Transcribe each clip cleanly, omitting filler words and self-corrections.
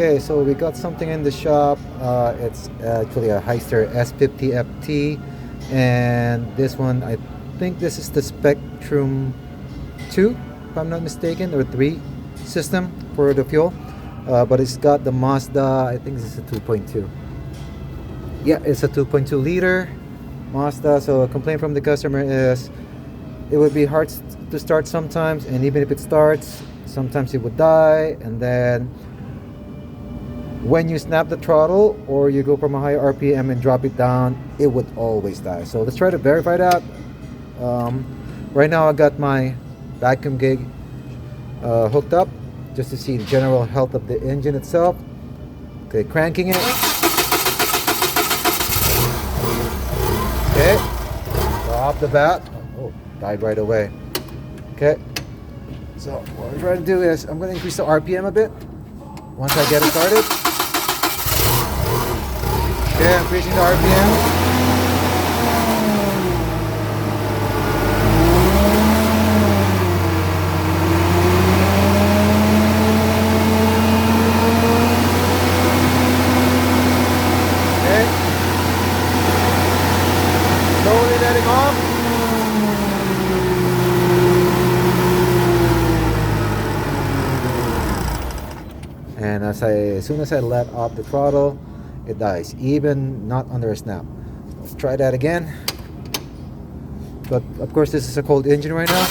Okay, so we got something in the shop. It's actually a Hyster S50FT, and this one, I think this is the Spectrum 2, if I'm not mistaken, or 3 system for the fuel. But it's got the Mazda, I think this is a 2.2. Yeah, it's a 2.2 liter Mazda. So a complaint from the customer is it would be hard to start sometimes, and even if it starts, sometimes it would die, and then when you snap the throttle or you go from a higher RPM and drop it down, it would always die. So let's try to verify that. Right now I got my vacuum gauge hooked up just to see the general health of the engine itself. Okay, cranking it. Okay, so off the bat, oh, died right away. Okay, so what I'm trying to do is I'm going to increase the RPM a bit once I get it started. Okay, increasing the RPM. Okay. Slowly letting off. And as soon as I let off the throttle, it dies, even not under a snap. Let's try that again. But of course, this is a cold engine right now.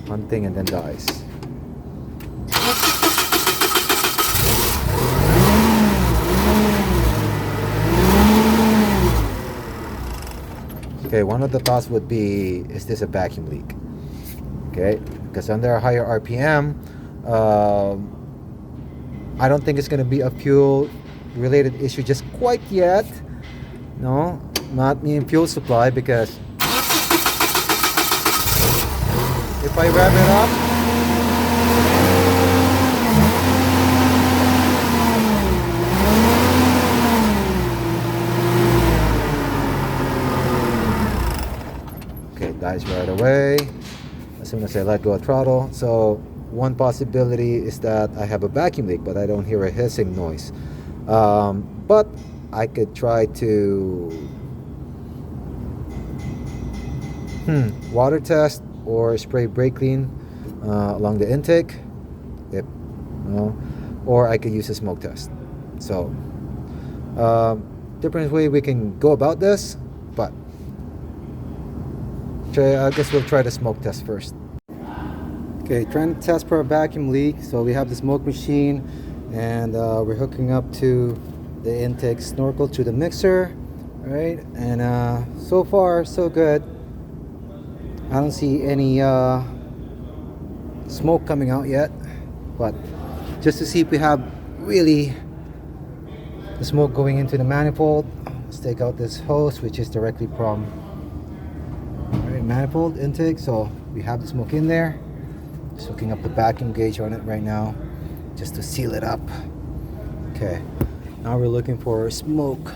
One thing and then dies. Okay, one of the thoughts would be, is this a vacuum leak? Okay, because under a higher RPM, I don't think it's going to be a fuel related issue just quite yet. No, not in fuel supply, because if I rev it up, okay, it dies right away as soon as I let go of throttle. So one possibility is that I have a vacuum leak, but I don't hear a hissing noise. But I could try to water test or spray brake clean along the intake, if, or I could use a smoke test. So different way we can go about this, but I guess we'll try the smoke test first. Okay, trying to test for a vacuum leak. So we have the smoke machine, and we're hooking up to the intake snorkel to the mixer, right? And so far so good. I don't see any smoke coming out yet, but just to see if we have really the smoke going into the manifold, let's take out this hose, which is directly from manifold intake. So we have the smoke in there. Just hooking up the vacuum gauge on it right now just to seal it up. Okay, now we're looking for smoke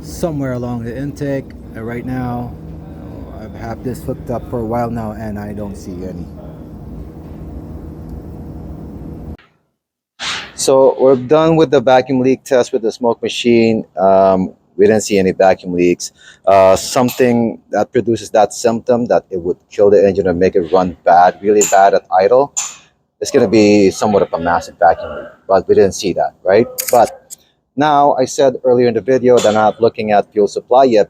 somewhere along the intake. And right now I've had this hooked up for a while now and I don't see any. So we're done with the vacuum leak test with the smoke machine. We didn't see any vacuum leaks. Something that produces that symptom that it would kill the engine or make it run bad, really bad at idle, it's going to be somewhat of a massive vacuum leak, but we didn't see that, right? But now, I said earlier in the video that I'm not looking at fuel supply yet.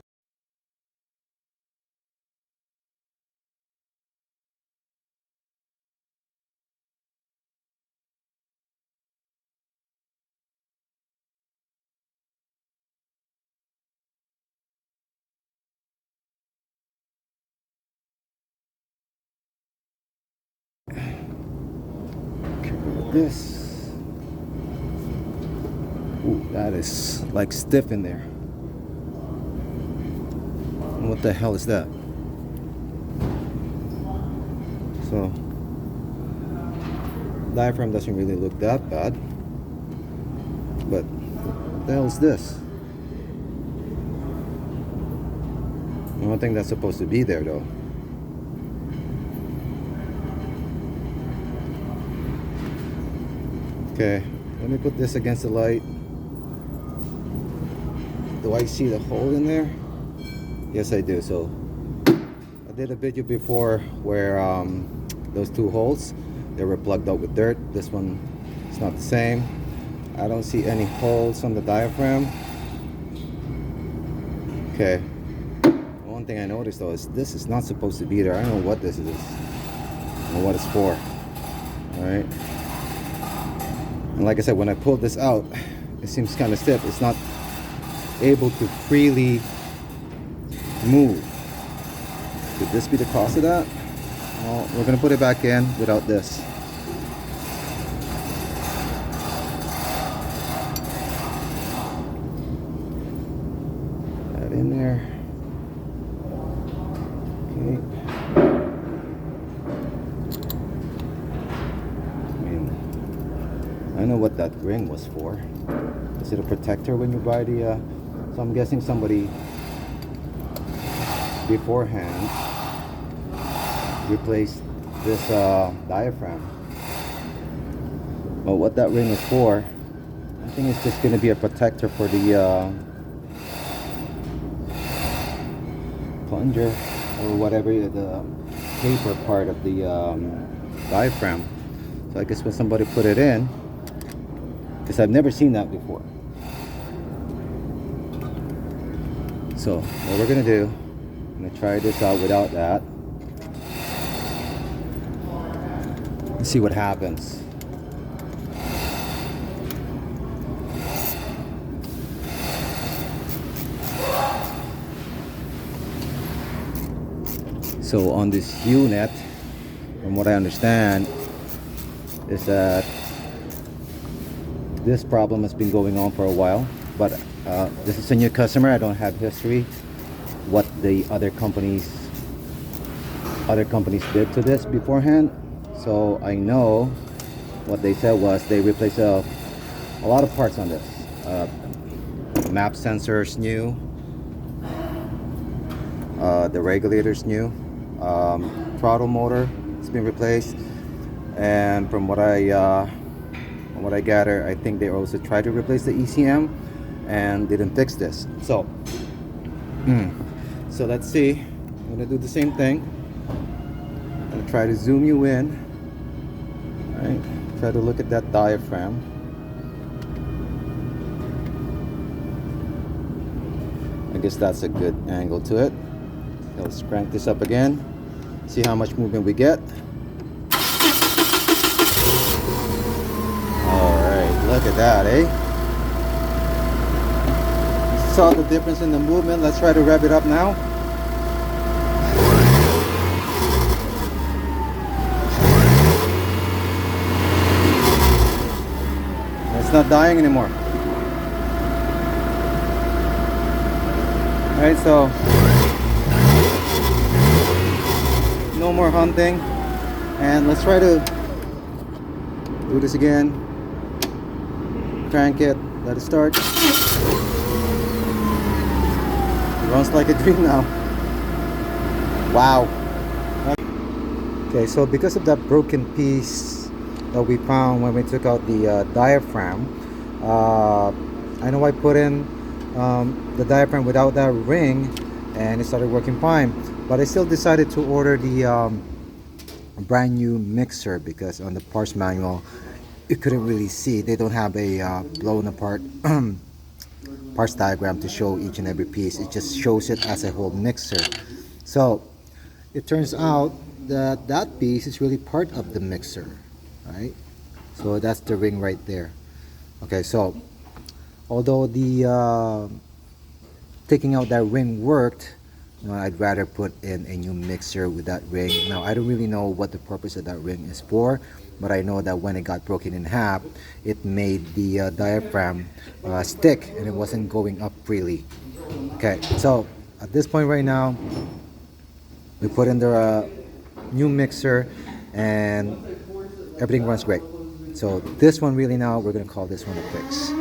This, ooh, that is like stiff in there. What the hell is that? So diaphragm doesn't really look that bad, but what the hell is this? I don't think that's supposed to be there though. Okay, let me put this against the light. Do I see the hole in there? Yes, I do. So I did a video before where those two holes, they were plugged up with dirt. This one is not the same. I don't see any holes on the diaphragm. Okay. One thing I noticed though is this is not supposed to be there. I don't know what this is. I don't know what it's for. Alright. And like I said, when I pulled this out, it seems kind of stiff. It's not able to freely move. Could this be the cause of that? Well, we're gonna put it back in without this. That in there. Okay. I know what that ring was for. Is it a protector when you buy the so I'm guessing somebody beforehand replaced this diaphragm. Well, what that ring is for, I think it's just going to be a protector for the plunger or whatever, the paper part of the diaphragm. So I guess when somebody put it in, because I've never seen that before. So what we're gonna do, I'm gonna try this out without that. Let's see what happens. So on this unit, from what I understand, is that this problem has been going on for a while, but this is a new customer. I don't have history what the other companies did to this beforehand. So I know what they said was they replaced a lot of parts on this. Map sensors new, the regulators new, throttle motor has been replaced, and from what I gather, I think they also tried to replace the ECM and didn't fix this. So so let's see. I'm gonna do the same thing. I'm gonna try to zoom you in. All right, try to look at that diaphragm. I guess that's a good angle to it. Let's crank this up again, see how much movement we get. Alright, look at that, eh? You saw the difference in the movement. Let's try to rev it up now. It's not dying anymore. Alright, so no more hunting, and let's try to do this again. Crank it, let it start. It runs like a dream now. Wow. Okay, so because of that broken piece that we found when we took out the diaphragm, I know I put in the diaphragm without that ring and it started working fine, but I still decided to order the brand new mixer because on the parts manual you couldn't really see. They don't have a blown apart parts diagram to show each and every piece. It just shows it as a whole mixer. So it turns out that that piece is really part of the mixer, right? So that's the ring right there. Okay, so although the taking out that ring worked, you know, I'd rather put in a new mixer with that ring. Now I don't really know what the purpose of that ring is for, but I know that when it got broken in half, it made the diaphragm stick and it wasn't going up freely. Okay, so at this point right now, we put in the new mixer and everything runs great. So this one really now, we're gonna call this one a fix.